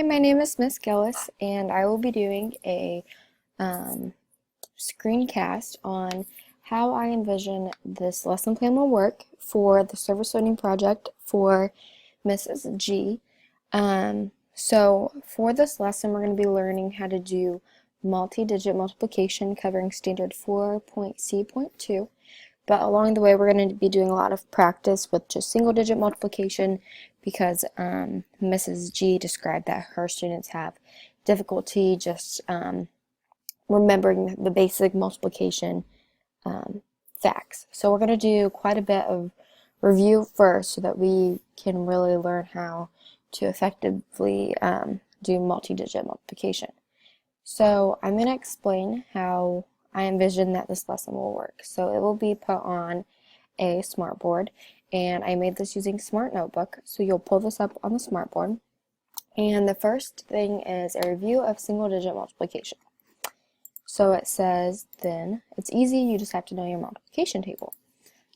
Hi, my name is Miss Gillis, and I will be doing a screencast on how I envision this lesson plan will work for the service learning project for Mrs. G. So for this lesson, we're going to be learning how to do multi-digit multiplication covering standard 4.C.2. But along the way, we're going to be doing a lot of practice with just single-digit multiplication because Mrs. G described that her students have difficulty just remembering the basic multiplication facts. So we're going to do quite a bit of review first so that we can really learn how to effectively do multi-digit multiplication. So I'm going to explain how I envision that this lesson will work. So it will be put on a smartboard, and I made this using Smart Notebook. So you'll pull this up on the smartboard, and the first thing is a review of single-digit multiplication. So it says then, it's easy, you just have to know your multiplication table.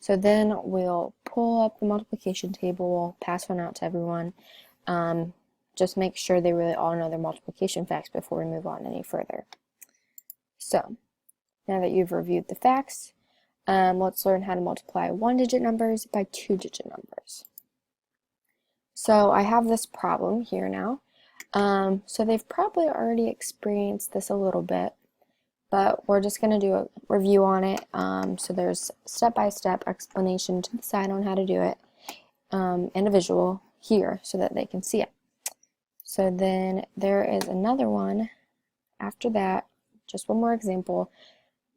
So then we'll pull up the multiplication table, pass one out to everyone. Just make sure they really all know their multiplication facts before we move on any further. So, now that you've reviewed the facts, let's learn how to multiply one-digit numbers by two-digit numbers. So I have this problem here now. So they've probably already experienced this a little bit, but we're just going to do a review on it. So there's step-by-step explanation to the side on how to do it, and a visual here so that they can see it. So then there is another one after that, just one more example.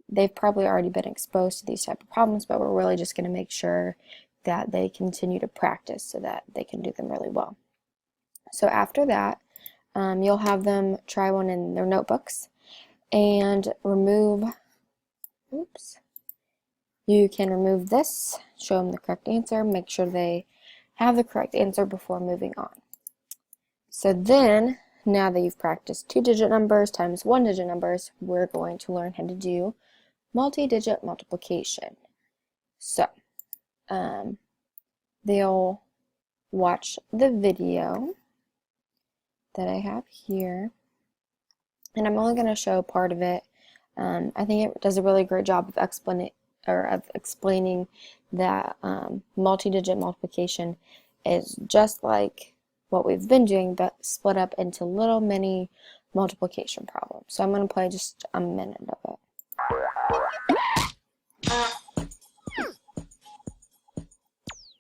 They've probably already been exposed to these type of problems, but we're really just going to make sure that they continue to practice so that they can do them really well. So after that, you'll have them try one in their notebooks and remove, you can remove this, show them the correct answer, make sure they have the correct answer before moving on. So then, now that you've practiced two-digit numbers times one-digit numbers, we're going to learn how to do multi-digit multiplication. So, they'll watch the video that I have here, and I'm only going to show part of it. I think it does a really great job of explaining that multi-digit multiplication is just like what we've been doing, but split up into little mini multiplication problems. So I'm going to play just a minute of it.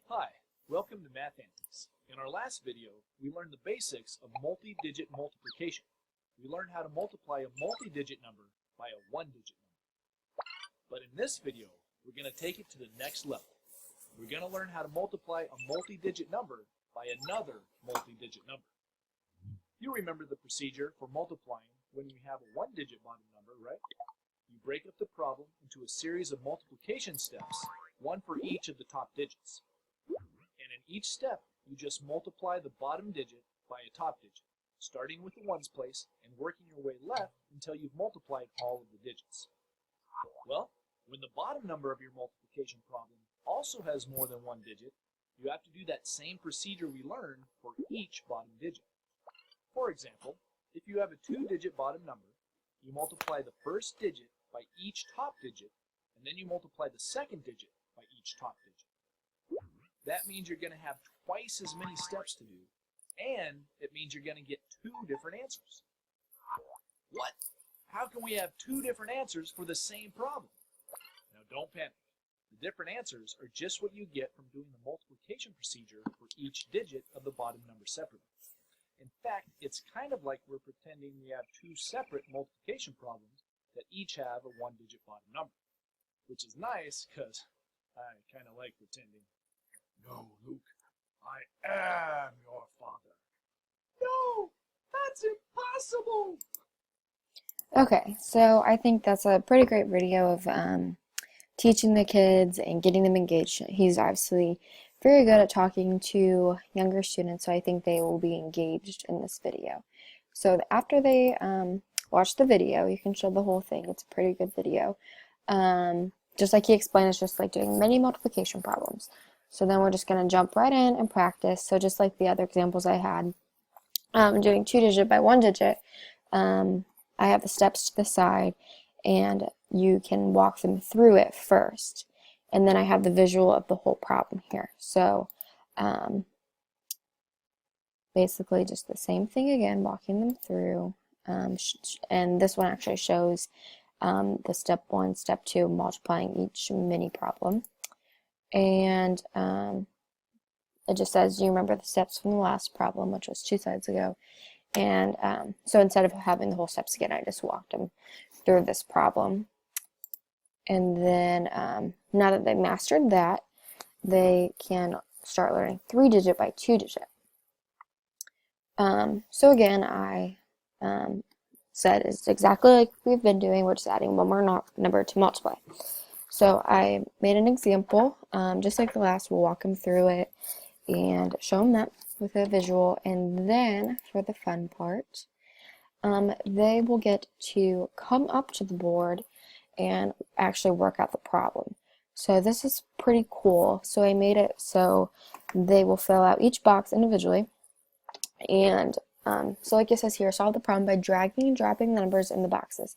Hi, welcome to Math Antics. In our last video, we learned the basics of multi-digit multiplication. We learned how to multiply a multi-digit number by a one-digit number. But in this video, we're going to take it to the next level. We're going to learn how to multiply a multi-digit number by another multi-digit number. You remember the procedure for multiplying when you have a one-digit bottom number, right? You break up the problem into a series of multiplication steps, one for each of the top digits. And in each step, you just multiply the bottom digit by a top digit, starting with the ones place and working your way left until you've multiplied all of the digits. Well, when the bottom number of your multiplication problem also has more than one digit, you have to do that same procedure we learned for each bottom digit. For example, if you have a two-digit bottom number, you multiply the first digit by each top digit, and then you multiply the second digit by each top digit. That means you're going to have twice as many steps to do, and it means you're going to get two different answers. What? How can we have two different answers for the same problem? Now don't panic. The different answers are just what you get from doing the multiplication procedure for each digit of the bottom number separately. In fact, it's kind of like we're pretending we have two separate multiplication problems that each have a one-digit bottom number, which is nice because I kind of like pretending. No, Luke, I am your father. No, that's impossible. Okay, so I think that's a pretty great video of teaching the kids and getting them engaged. He's obviously very good at talking to younger students, so I think they will be engaged in this video. So after they watch the video, you can show the whole thing. It's a pretty good video. Just like he explained, it's just like doing many multiplication problems. So then we're just going to jump right in and practice. So just like the other examples I had, doing 2-digit by 1-digit, I have the steps to the side, and you can walk them through it first. And then I have the visual of the whole problem here. So basically just the same thing again, walking them through. And this one actually shows the step 1, step 2, multiplying each mini problem. And it just says, you remember the steps from the last problem, which was 2 slides ago. And so instead of having the whole steps again, I just walked them through this problem. And then now that they've mastered that, they can start learning 3-digit by 2-digit. So again, I said it's exactly like we've been doing, we're just adding one more number to multiply. So I made an example, just like the last, we'll walk them through it and show them that with a visual, and then for the fun part, they will get to come up to the board and actually work out the problem. So this is pretty cool. So I made it so they will fill out each box individually, and so like it says here, solve the problem by dragging and dropping the numbers in the boxes.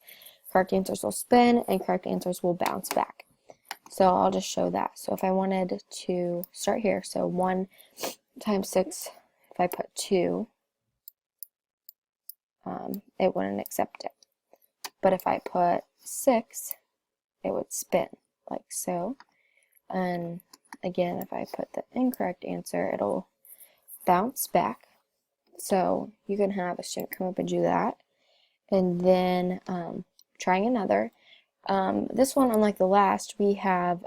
Correct answers will spin and correct answers will bounce back. So I'll just show that. So if I wanted to start here, so 1 times 6, if I put 2, it wouldn't accept it. But if I put 6, it would spin, like so. And again, if I put the incorrect answer, it'll bounce back. So you can have a student come up and do that. And then trying another. This one, unlike the last, we have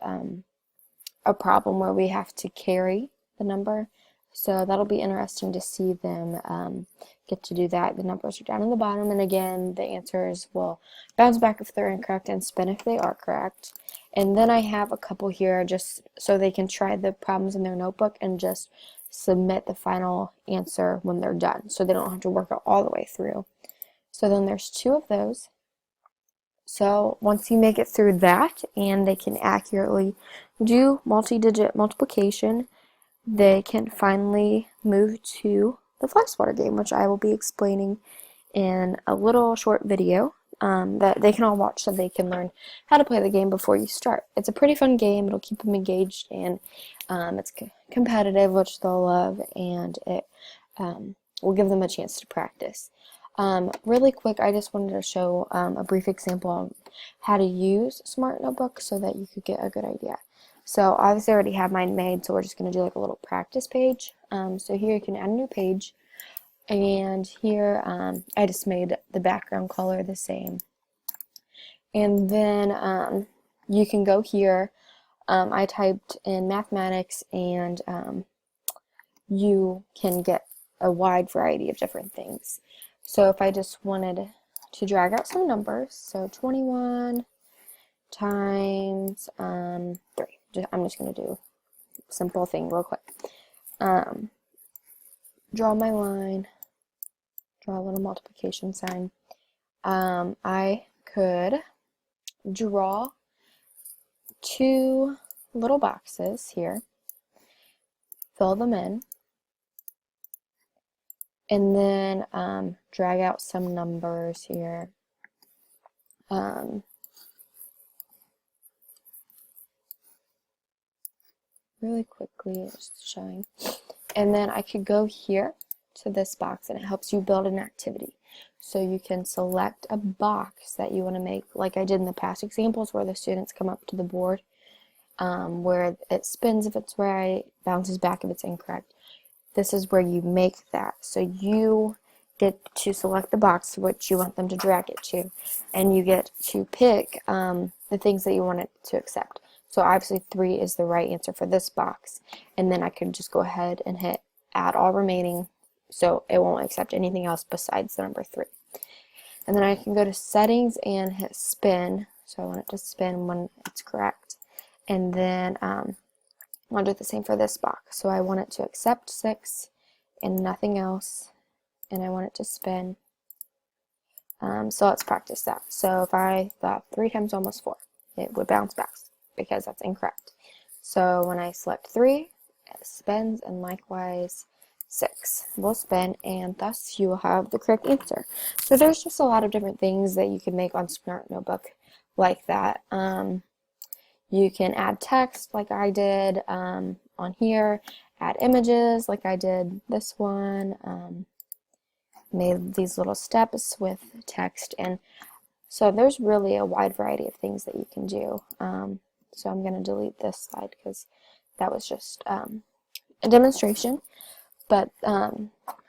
a problem where we have to carry the number. So that'll be interesting to see them get to do that. The numbers are down in the bottom, and again, the answers will bounce back if they're incorrect and spin if they are correct. And then I have a couple here just so they can try the problems in their notebook and just submit the final answer when they're done, so they don't have to work it all the way through. So then there's 2 of those. So once you make it through that and they can accurately do multi-digit multiplication, they can finally move to the fly swatter game, which I will be explaining in a little short video that they can all watch so they can learn how to play the game before you start. It's a pretty fun game. It'll keep them engaged, and it's competitive, which they'll love, and it will give them a chance to practice. Really quick, I just wanted to show a brief example of how to use Smart Notebook so that you could get a good idea. So obviously I already have mine made, so we're just going to do like a little practice page. So here you can add a new page, and here I just made the background color the same. And then you can go here. I typed in mathematics, and you can get a wide variety of different things. So if I just wanted to drag out some numbers, so 21 times 3. I'm just going to do a simple thing real quick. Draw my line, draw a little multiplication sign. I could draw 2 little boxes here, fill them in, and then drag out some numbers here. Really quickly, just showing. And then I could go here to this box, and it helps you build an activity. So you can select a box that you want to make, like I did in the past examples where the students come up to the board, where it spins if it's right, bounces back if it's incorrect. This is where you make that. So you get to select the box to which you want them to drag it to, and you get to pick the things that you want it to accept. So obviously 3 is the right answer for this box, and then I could just go ahead and hit add all remaining, so it won't accept anything else besides the number 3. And then I can go to settings and hit spin, so I want it to spin when it's correct. And then I'll do the same for this box, so I want it to accept 6 and nothing else, and I want it to spin. So let's practice that. So if I thought 3 times almost 4, it would bounce back because that's incorrect. So when I select 3, it spins, and likewise 6 will spin, and thus you will have the correct answer. So there's just a lot of different things that you can make on Smart Notebook like that. You can add text like I did on here, add images like I did this one, made these little steps with text, and so there's really a wide variety of things that you can do. So I'm going to delete this slide because that was just a demonstration. But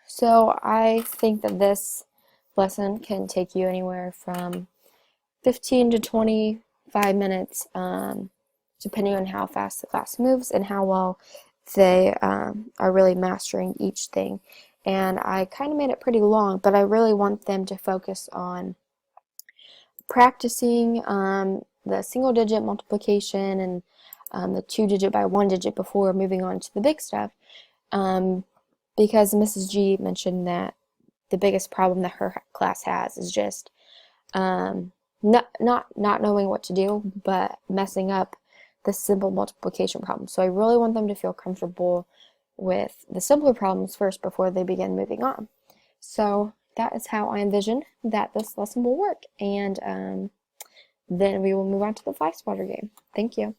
so I think that this lesson can take you anywhere from 15 to 25 minutes, depending on how fast the class moves and how well they are really mastering each thing. And I kind of made it pretty long, but I really want them to focus on practicing the single-digit multiplication and the 2-digit by 1-digit before moving on to the big stuff. Because Mrs. G mentioned that the biggest problem that her class has is just not knowing what to do, but messing up the simple multiplication problem. So I really want them to feel comfortable with the simpler problems first before they begin moving on. So that is how I envision that this lesson will work, and then we will move on to the fly swatter game. Thank you.